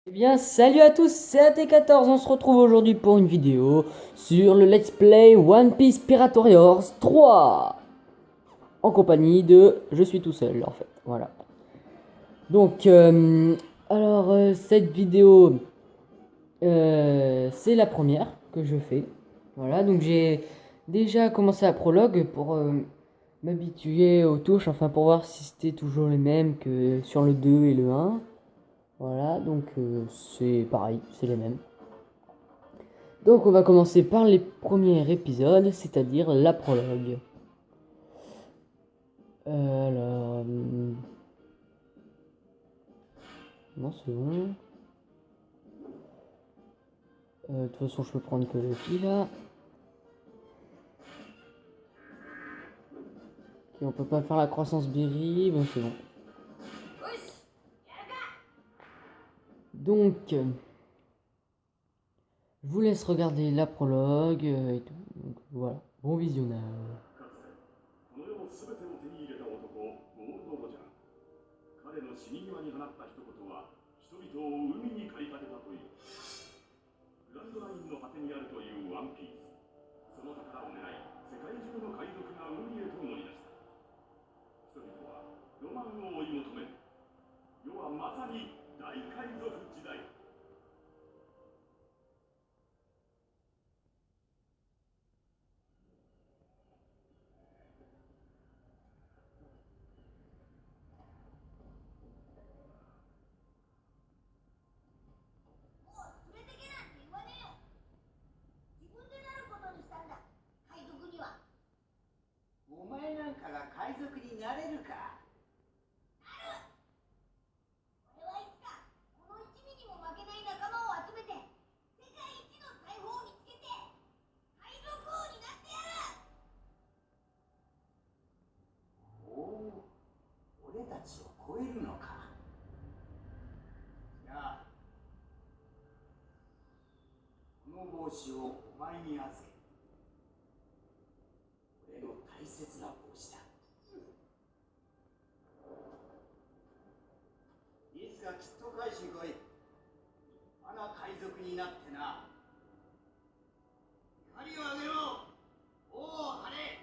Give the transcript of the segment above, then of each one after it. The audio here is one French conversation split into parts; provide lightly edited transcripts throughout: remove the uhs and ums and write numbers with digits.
Eh bien, salut à tous, c'est AT14, on se retrouve aujourd'hui pour une vidéo sur le Let's Play One Piece Pirate Warriors 3 en compagnie de... Je suis tout seul en fait, voilà. Donc, cette vidéo, c'est la première que je fais. Voilà, donc j'ai déjà commencé la prologue pour m'habituer aux touches, enfin pour voir si c'était toujours les mêmes que sur le 2 et le 1. Voilà, donc c'est pareil, c'est les mêmes. Donc on va commencer par les premiers épisodes, c'est-à-dire la prologue. Alors... non, c'est bon. De toute façon, je peux prendre que le fil là. Ok, on peut pas faire la croissance berry, bon c'est bon. Donc, je vous laisse regarder la prologue et tout. Donc voilà, bon visionnage. この世の全てを手に入れた男、ゴールド・ロジャー。彼の死に際に放った一言は、人々を海に駆り立てたという。グランドラインの果てにあるというワンピース。その宝を狙い、世界中の海賊が海へと乗り出した。人々はロマンを追い求める。世はまさに大海賊時代。お前なんかが海賊になれるか。俺はいつかこの一味にも負けない仲間を集めて世界一の財宝を見つけて海賊王になってやる。おお、俺たちを超えるのか。じゃあ、この帽子をお前に預ける。俺の大切な帽子だ。いつかきっと返しに来い。立派な海賊になってな。光をあげろ。王を張れ。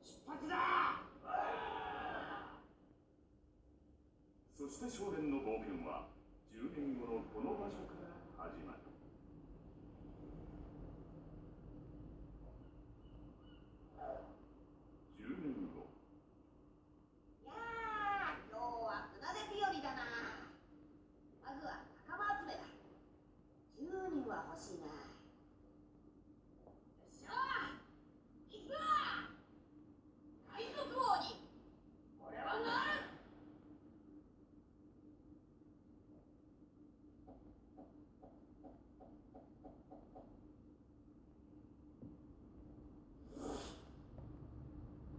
出発だ。そして少年の冒険は10年後のこの場所から始まる。10年後。いやー、今日は船出日和だな。まずは仲間集めだ。10人は欲しいな。よっしゃー、行くぞ。海賊王に俺はなる。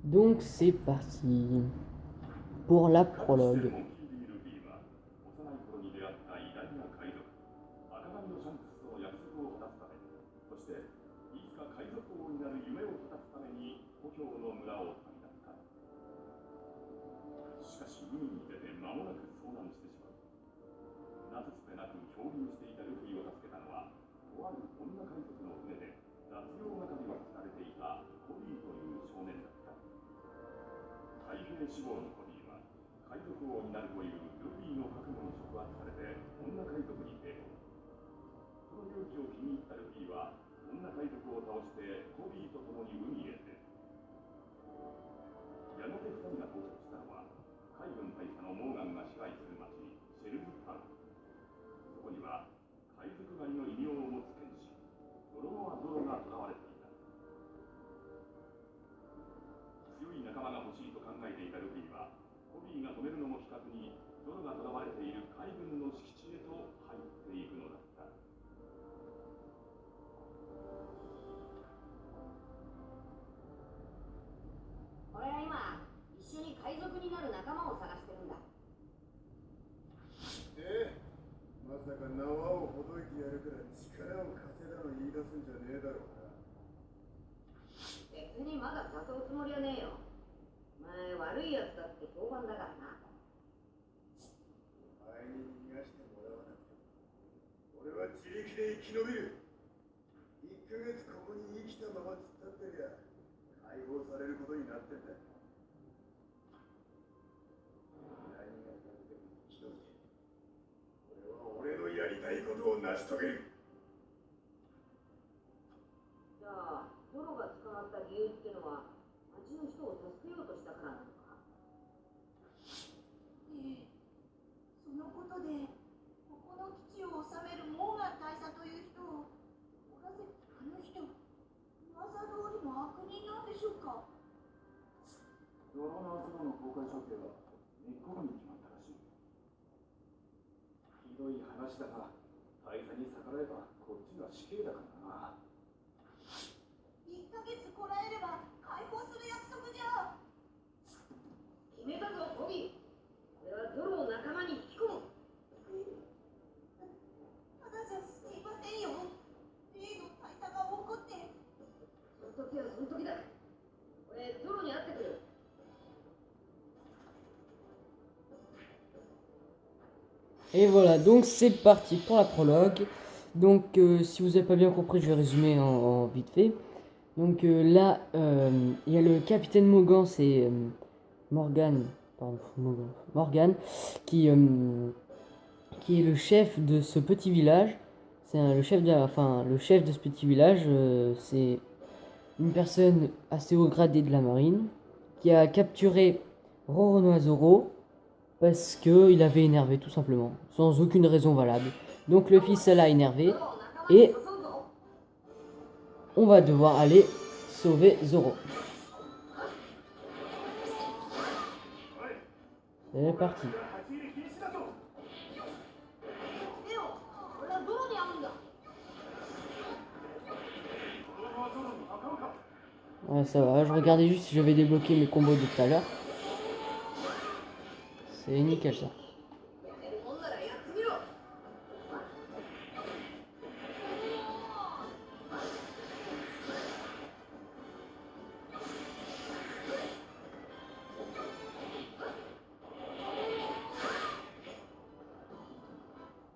Donc c'est parti pour la prologue. モンキー・ディ・ルフィは幼い頃に出会った偉大な海賊赤髪のシャンクスとの約束を果たすため、そしていつか海賊王になる夢を果たすために故郷の村を旅立った。しかし海に出て間もなく遭難してしまう。なすすべなく漂流していたルフィを助けたのは、とある女海賊の船で雑用係をされていたコビーという少年だった。太平志望のコビーは海賊王になるというルフィの覚悟に触発されて女海賊に抵抗。その勇気を気に入ったルフィは女海賊を倒してコビーと共に海へ出る。やがて2人が到着したのは海軍大佐のモーガンが支配する町シェルズタウン。そこには海賊狩りの異名を持つ剣士ゾロノア・ゾロが囚われていた。強い仲間が欲しいと考えていたルフィはコビーが止めるのも聞かずにゾロが囚われている海軍の敷地へと入っていくのだった。俺は今一緒に海賊になる仲間を探してるんだ。まさか縄をほどいてやるから力を貸せだの言い出すんじゃねえだろうな。別にまだ誘うつもりはねえよ。お前悪いやつだって評判だからな。お前に逃がしてもらわなくても自力で生き延びる。1ヶ月ここに生きたまま突っ立ってりゃ解放されることになってんだ。何が何でも生き延びて、俺は俺のやりたいことを成し遂げる。じゃあゾロが捕まった理由ってのは町の人を助けようとしたからなのか？ええ、そのことでここの基地を治めるモーガン大佐という人をなぜあの人噂通りの悪人なんでしょうか？ドロの集めの公開処刑は根っこに決まったらしい。ひどい話だが大佐に逆らえばこっちが死刑だからな。1ヶ月こらえれば解放する約束じゃ。決めたぞボビー。俺はゾロを仲間に引き込む。ただじゃすいませんよ。例の大佐が怒って。その時はその時だ。俺ゾロに会ってくる。Et voilà, donc c'est parti pour la prologue. Donc si vous n'avez pas bien compris, je vais résumer en vite fait. Donc là, il y a le capitaine Morgan, c'est Morgan, pardon, Morgan, qui est le chef de ce petit village. C'est le chef de ce petit village, c'est une personne assez haut gradée de la marine qui a capturé Roronoa Zoro parce qu'il avait énervé tout simplement, sans aucune raison valable. Donc le fils l'a énervé et on va devoir aller sauver Zoro. C'est parti. レオ、俺はゾロに会うんだ。 Ouais, ça va, je regardais juste si j'avais débloqué mes combos de tout à l'heure. C'est nickel ça.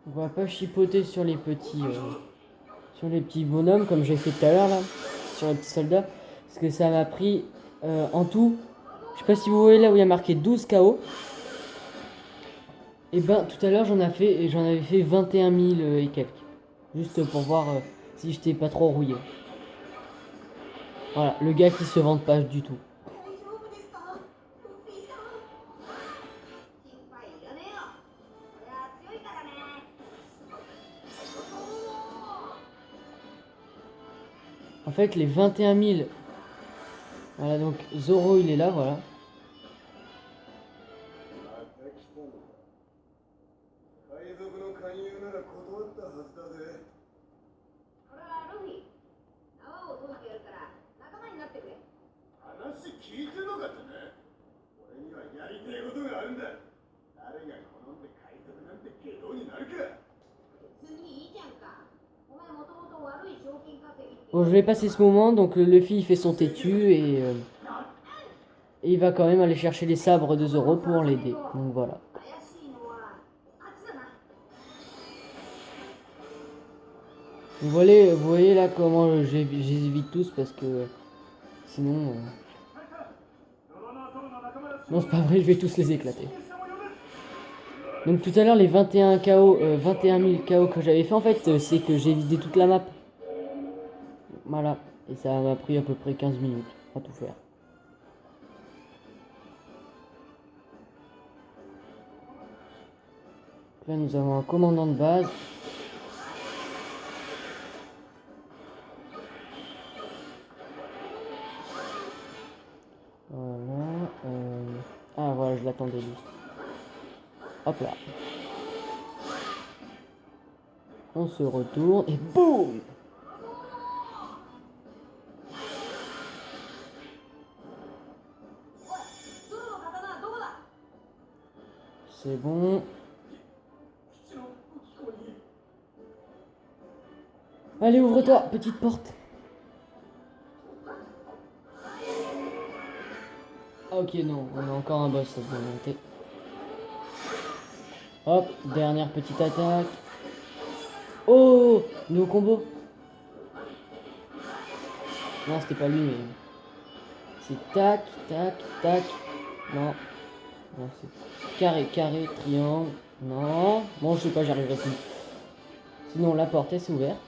On va pas chipoter sur les petits bonhommes comme j'ai fait tout à l'heure là, sur les petits soldats, parce que ça m'a pris en tout, je sais pas si vous voyez là où il y a marqué 12 KO. Et ben tout à l'heure j'en avais fait 21 000 et quelques, juste pour voir si j'étais pas trop rouillé. Voilà, le gars qui se vante pas du tout. 大丈夫ですか？ルフィさん。心配いらねえよ。俺は強いからね。 En fait les 21 000, voilà donc Zoro il est là, voilà. また来たのか。海賊の勧誘なら断ったはずだぜ。これはルフィ。縄を解いてやるから仲間になってくれ。話聞いてんのかってね。俺にはやりたいことがあるんだ。誰が好んで海賊なんて下道になるか。別にいいじゃんか。お前もともと悪い賞金稼ぎって。 Bon je vais passer ce moment, donc le Luffy il fait son têtu et il va quand même aller chercher les sabres de Zoro pour l'aider, donc voilà. 怪しいのはあっちだな。 Vous voyez là comment je les évite tous parce que sinon... Non c'est pas vrai, je vais tous les éclater. Donc tout à l'heure les 21 KO, 21 000 KO que j'avais fait en fait c'est que j'ai vidé toute la map. Voilà, et ça m'a pris à peu près 15 minutes à tout faire. Là nous avons un commandant de base. Voilà. Ah voilà, je l'attendais lui. Hop là. On se retourne et boum! C'est bon. Allez, ouvre-toi, petite porte. Ah, ok, non, on a encore un boss, ça doit monter. Hop, dernière petite attaque. Oh! Nouveau combo. Non, c'était pas lui, mais... C'est tac, tac, tac. Non. Non, c'est carré, carré, triangle. Non. Bon, je sais pas, j'y arriverai plus. Sinon, la porte, elle s'est ouverte.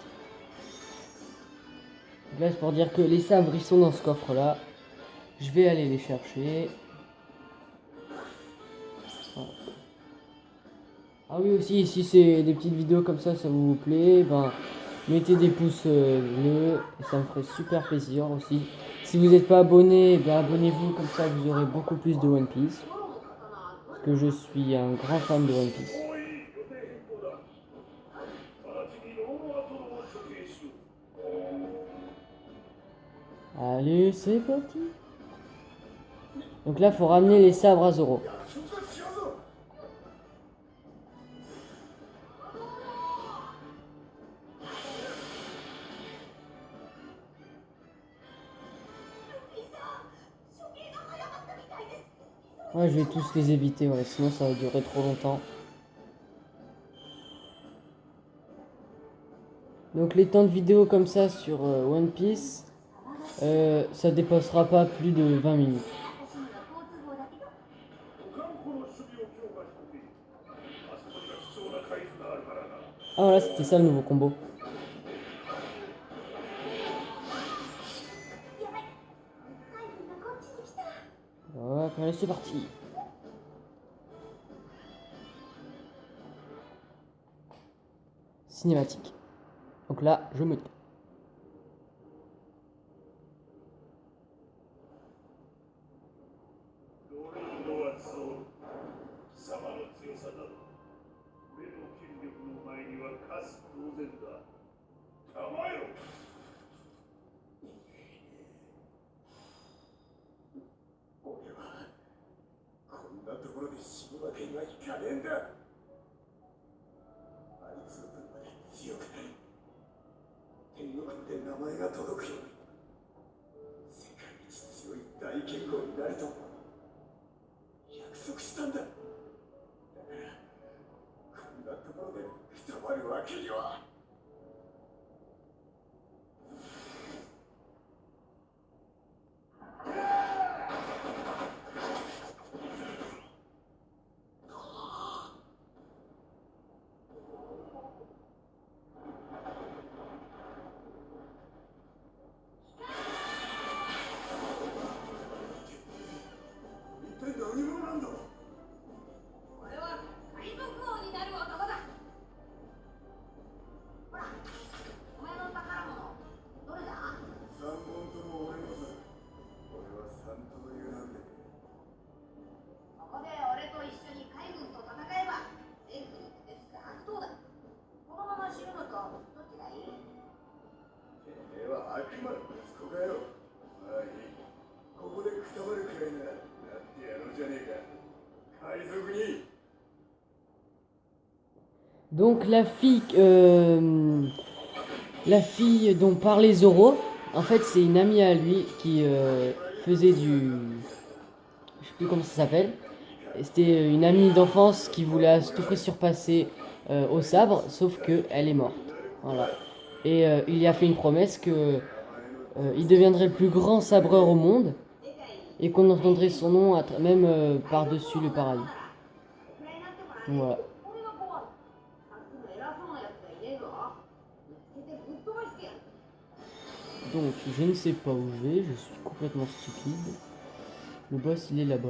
Donc là, c'est pour dire que les sabres, ils sont dans ce coffre-là. Je vais aller les chercher. Voilà. Ah oui, aussi, si c'est des petites vidéos comme ça vous plaît, ben, mettez des pouces bleus. Et ça me ferait super plaisir aussi. Si vous n'êtes pas abonné, ben, abonnez-vous, comme ça vous aurez beaucoup plus de One Piece. Parce que je suis un grand fan de One Piece. もういい予定変更だ。直ちにローアトロを処刑しろ。 Allez, c'est parti. Donc là, faut ramener les sabres à Zoro. 約束が違うぞ Ouais, je vais tous les éviter, ouais, sinon ça va durer trop longtemps. Donc les temps de vidéo comme ça sur One Piece, ça dépassera pas plus de 20 minutes. 保管庫の守備を強化してくれ。あそこには貴重な海図があるからな。 Ah voilà, c'était ça le nouveau combo. やばい海軍がこっちに来た Hop, allez, c'est parti. Cinématique. Donc là, je me tais. ドルードはゾウ。貴様の強さだろう。俺の権力の前には勝つ当然だ。構えろ。俺はこんなところで死ぬわけにはいかねえんだあいつの分まで強くなり天国で名前が届くように世界一強い大剣豪になると約束したんだだからこんなところでくたばるわけには 一体何者なんだ俺は海賊王になる男だほらお前の宝物どれだ三本とも俺のさ俺は三刀流なんでここで俺と一緒に海軍と戦えば政府に手つく悪党だこのまま死ぬのとどっちがいいてめえは悪魔の息子かよまあいいここでくたばるくらいならなってやろうじゃねえか海賊に Donc la fille dont parlait Zoro, en fait c'est une amie à lui qui faisait du... Je sais plus comment ça s'appelle. C'était une amie d'enfance qui voulait à tout prix surpasser au sabre, sauf que elle est morte. Voilà. Et il y a fait une promesse que il deviendrait le plus grand sabreur au monde et qu'on entendrait son nom même par-dessus le paradis. Voilà. こんな怖いさっきの偉そうなやつがいねえぞ見つけてぶっ飛ばしてやる Donc je ne sais pas où je vais, je suis complètement stupide. Le boss il est là-bas.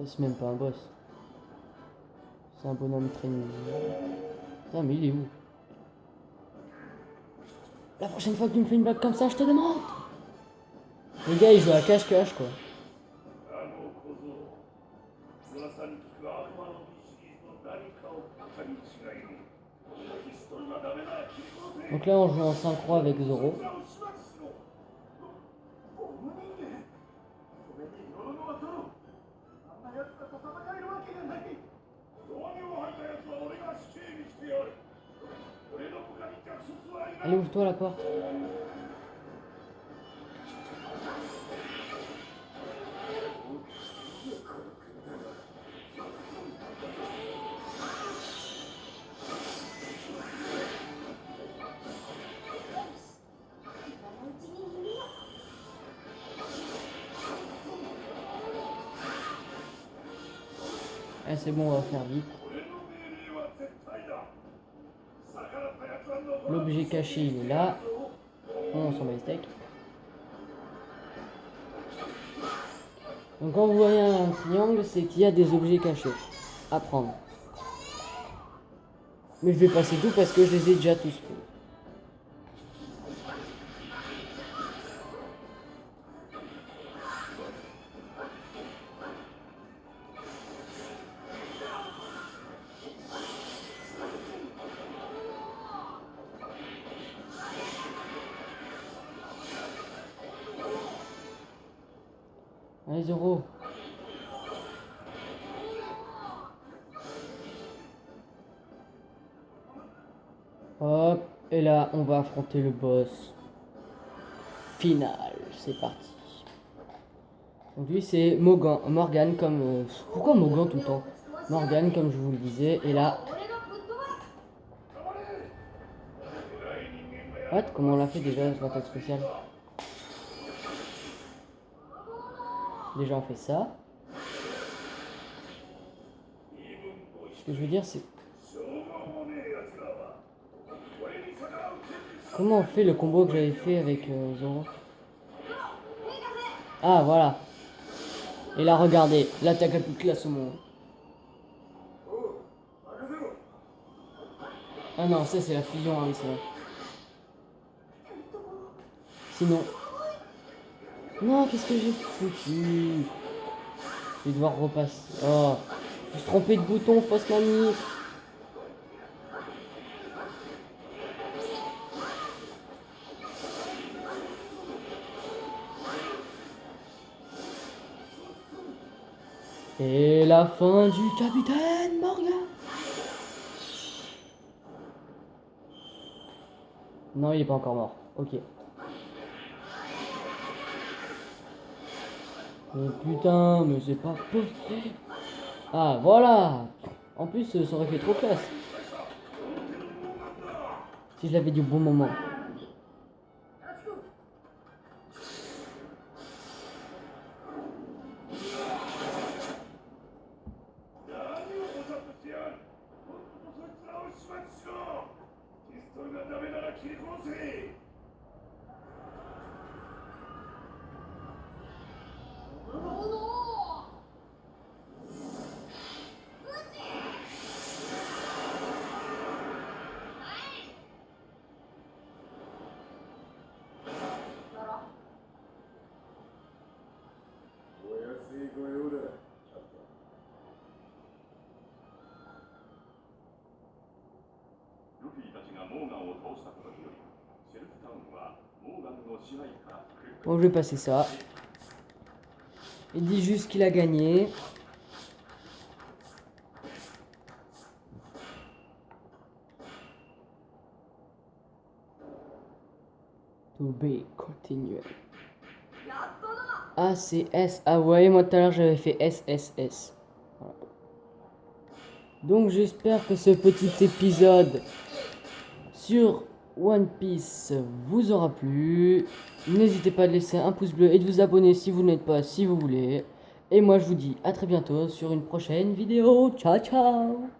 C'est même pas un boss. C'est un bonhomme très nul. Putain mais il est où? La prochaine fois que tu me fais une blague comme ça, je te demande. Le gars il joue à cache-cache quoi. あの小僧噂に聞く悪魔の美シリーズの何かを語り違いにピストルはダメだ切り殺せ Donc là on joue en synchro avec Zoro. 裏を始末しろゴム人間それにノロノアトロあんな奴らと戦えるわけがない弱音を吐いた奴は俺が死刑にしてやる俺の部下に逆卒はありない Allez ouvre-toi la porte. Ah, c'est bon, on va faire vite. 俺の命令は絶対だ。逆らった奴は残らず L'objet caché, il est là. On s'en bat les steaks. Donc quand vous voyez un triangle, c'est qu'il y a des objets cachés à prendre. Mais je vais passer tout parce que je les ai déjà tous pris. Allez, Zoro. Hop, et là, on va affronter le boss final. C'est parti. Donc lui, c'est Morgan comme... pourquoi Morgan tout le temps? Morgan, comme je vous le disais. Et là... What? Comment on l'a fait déjà, cette attaque spéciale? Déjà, on fait ça. Ce que je veux dire, c'est... Comment on fait le combo que j'avais fait avec Zoro? Ah, voilà. Et là, regardez, l'attaque la plus classe au monde. Ah non, ça c'est la fusion, hein, oui, c'est vrai. Sinon... Non, qu'est-ce que j'ai foutu? Je vais devoir repasser. Oh, je me suis trompé de bouton, fausse manip. Et la fin du capitaine Morgan. Non, il est pas encore mort. Ok. Mais putain, mais c'est pas possible. Ah, voilà. En plus, ça aurait fait trop classe. Si je l'avais dit au bon moment. Bon, je vais passer ça. Il dit juste qu'il a gagné. To be continued. Ah, c'est S. Ah, vous voyez, moi tout à l'heure j'avais fait SSS. Voilà. Donc j'espère que ce petit épisode sur One Piece vous aura plu. N'hésitez pas à laisser un pouce bleu et de vous abonner si vous n'êtes pas, si vous voulez. Et moi je vous dis à très bientôt sur une prochaine vidéo. Ciao ciao.